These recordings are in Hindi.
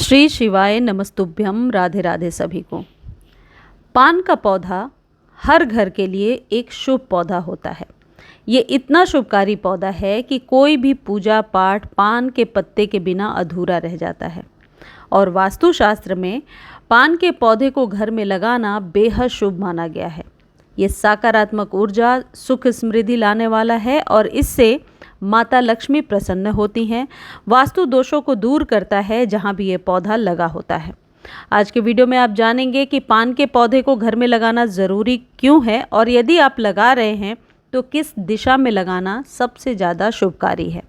श्री शिवाय नमस्तुभ्यम। राधे राधे सभी को। पान का पौधा हर घर के लिए एक शुभ पौधा होता है। ये इतना शुभकारी पौधा है कि कोई भी पूजा पाठ पान के पत्ते के बिना अधूरा रह जाता है। और वास्तुशास्त्र में पान के पौधे को घर में लगाना बेहद शुभ माना गया है। ये सकारात्मक ऊर्जा, सुख समृद्धि लाने वाला है और इससे माता लक्ष्मी प्रसन्न होती हैं। वास्तु दोषों को दूर करता है जहाँ भी ये पौधा लगा होता है। आज के वीडियो में आप जानेंगे कि पान के पौधे को घर में लगाना ज़रूरी क्यों है और यदि आप लगा रहे हैं तो किस दिशा में लगाना सबसे ज़्यादा शुभकारी है।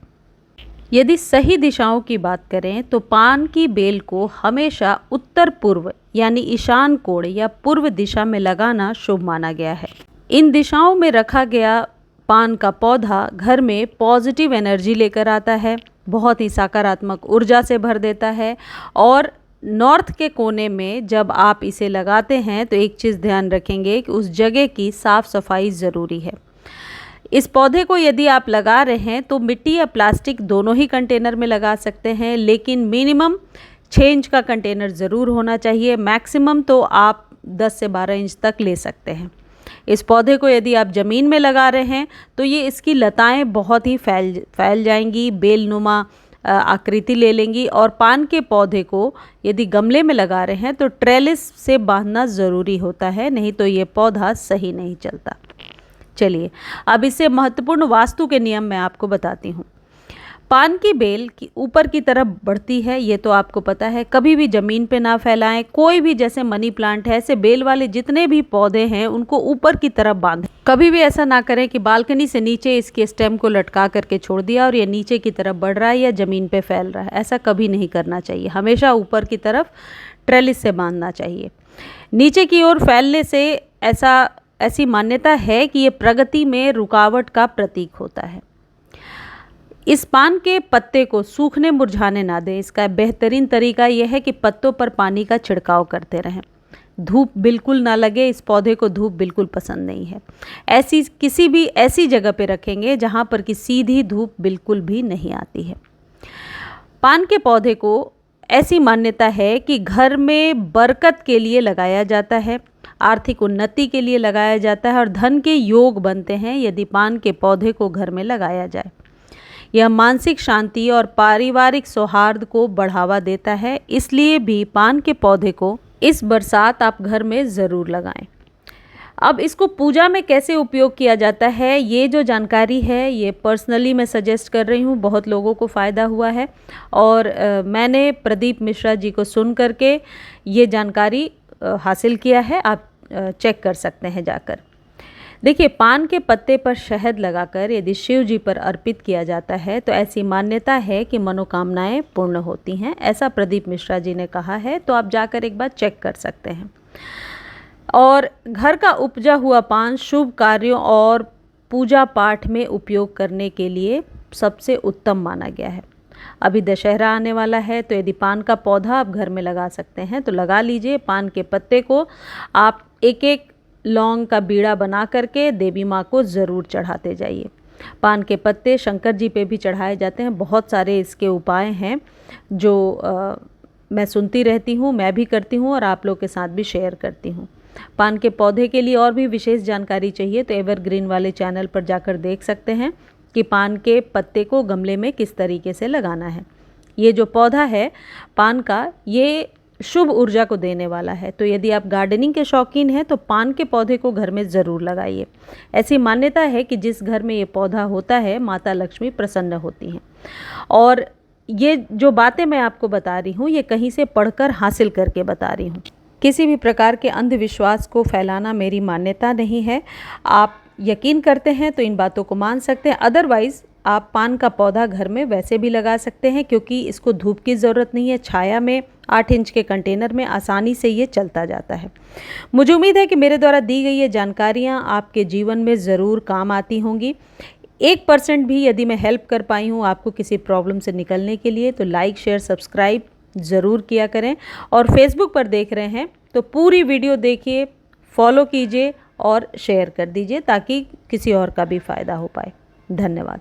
यदि सही दिशाओं की बात करें तो पान की बेल को हमेशा उत्तर पूर्व यानी ईशान कोण या पूर्व दिशा में लगाना शुभ माना गया है। इन दिशाओं में रखा गया पान का पौधा घर में पॉजिटिव एनर्जी लेकर आता है, बहुत ही सकारात्मक ऊर्जा से भर देता है। और नॉर्थ के कोने में जब आप इसे लगाते हैं तो एक चीज़ ध्यान रखेंगे कि उस जगह की साफ़ सफाई ज़रूरी है। इस पौधे को यदि आप लगा रहे हैं तो मिट्टी या प्लास्टिक दोनों ही कंटेनर में लगा सकते हैं, लेकिन मिनिमम 6 इंच का कंटेनर ज़रूर होना चाहिए। मैक्सिमम तो आप 10 से 12 इंच तक ले सकते हैं। इस पौधे को यदि आप ज़मीन में लगा रहे हैं तो ये इसकी लताएं बहुत ही फैल जाएंगी, बेलनुमा आकृति ले लेंगी। और पान के पौधे को यदि गमले में लगा रहे हैं तो ट्रेलिस से बांधना ज़रूरी होता है, नहीं तो ये पौधा सही नहीं चलता। चलिए अब इससे महत्वपूर्ण वास्तु के नियम मैं आपको बताती हूँ। पान की बेल की ऊपर की तरफ बढ़ती है, ये तो आपको पता है। कभी भी ज़मीन पे ना फैलाएं। कोई भी जैसे मनी प्लांट है, ऐसे बेल वाले जितने भी पौधे हैं उनको ऊपर की तरफ बांधें। कभी भी ऐसा ना करें कि बालकनी से नीचे इसके स्टेम को लटका करके छोड़ दिया और ये नीचे की तरफ बढ़ रहा है या ज़मीन पे फैल रहा है। ऐसा कभी नहीं करना चाहिए। हमेशा ऊपर की तरफ ट्रेलिस से बांधना चाहिए। नीचे की ओर फैलने से ऐसी मान्यता है कि ये प्रगति में रुकावट का प्रतीक होता है। इस पान के पत्ते को सूखने मुरझाने ना दें। इसका बेहतरीन तरीका यह है कि पत्तों पर पानी का छिड़काव करते रहें। धूप बिल्कुल ना लगे। इस पौधे को धूप बिल्कुल पसंद नहीं है। किसी भी ऐसी जगह पे रखेंगे जहाँ पर कि सीधी धूप बिल्कुल भी नहीं आती है। पान के पौधे को ऐसी मान्यता है कि घर में बरकत के लिए लगाया जाता है, आर्थिक उन्नति के लिए लगाया जाता है और धन के योग बनते हैं यदि पान के पौधे को घर में लगाया जाए। यह मानसिक शांति और पारिवारिक सौहार्द को बढ़ावा देता है। इसलिए भी पान के पौधे को इस बरसात आप घर में ज़रूर लगाएं। अब इसको पूजा में कैसे उपयोग किया जाता है, ये जो जानकारी है ये पर्सनली मैं सजेस्ट कर रही हूँ। बहुत लोगों को फ़ायदा हुआ है और मैंने प्रदीप मिश्रा जी को सुन करके ये जानकारी हासिल किया है। आप चेक कर सकते हैं जाकर। देखिए, पान के पत्ते पर शहद लगाकर यदि शिव जी पर अर्पित किया जाता है तो ऐसी मान्यता है कि मनोकामनाएं पूर्ण होती हैं। ऐसा प्रदीप मिश्रा जी ने कहा है, तो आप जाकर एक बार चेक कर सकते हैं। और घर का उपजा हुआ पान शुभ कार्यों और पूजा पाठ में उपयोग करने के लिए सबसे उत्तम माना गया है। अभी दशहरा आने वाला है, तो यदि पान का पौधा आप घर में लगा सकते हैं तो लगा लीजिए। पान के पत्ते को आप एक एक लौंग का बीड़ा बना करके देवी माँ को ज़रूर चढ़ाते जाइए। पान के पत्ते शंकर जी पे भी चढ़ाए जाते हैं। बहुत सारे इसके उपाय हैं जो मैं सुनती रहती हूँ, मैं भी करती हूँ और आप लोग के साथ भी शेयर करती हूँ। पान के पौधे के लिए और भी विशेष जानकारी चाहिए तो एवरग्रीन वाले चैनल पर जाकर देख सकते हैं कि पान के पत्ते को गमले में किस तरीके से लगाना है। ये जो पौधा है पान का, ये शुभ ऊर्जा को देने वाला है। तो यदि आप गार्डनिंग के शौकीन हैं तो पान के पौधे को घर में ज़रूर लगाइए। ऐसी मान्यता है कि जिस घर में ये पौधा होता है माता लक्ष्मी प्रसन्न होती हैं। और ये जो बातें मैं आपको बता रही हूँ ये कहीं से पढ़कर हासिल करके बता रही हूँ। किसी भी प्रकार के अंधविश्वास को फैलाना मेरी मान्यता नहीं है। आप यकीन करते हैं तो इन बातों को मान सकते हैं। अदरवाइज़ आप पान का पौधा घर में वैसे भी लगा सकते हैं, क्योंकि इसको धूप की ज़रूरत नहीं है। छाया में 8 इंच के कंटेनर में आसानी से ये चलता जाता है। मुझे उम्मीद है कि मेरे द्वारा दी गई ये जानकारियाँ आपके जीवन में ज़रूर काम आती होंगी। 1% भी यदि मैं हेल्प कर पाई हूँ आपको किसी प्रॉब्लम से निकलने के लिए तो लाइक शेयर सब्सक्राइब ज़रूर किया करें। और फेसबुक पर देख रहे हैं तो पूरी वीडियो देखिए, फॉलो कीजिए और शेयर कर दीजिए ताकि किसी और का भी फ़ायदा हो पाए। धन्यवाद।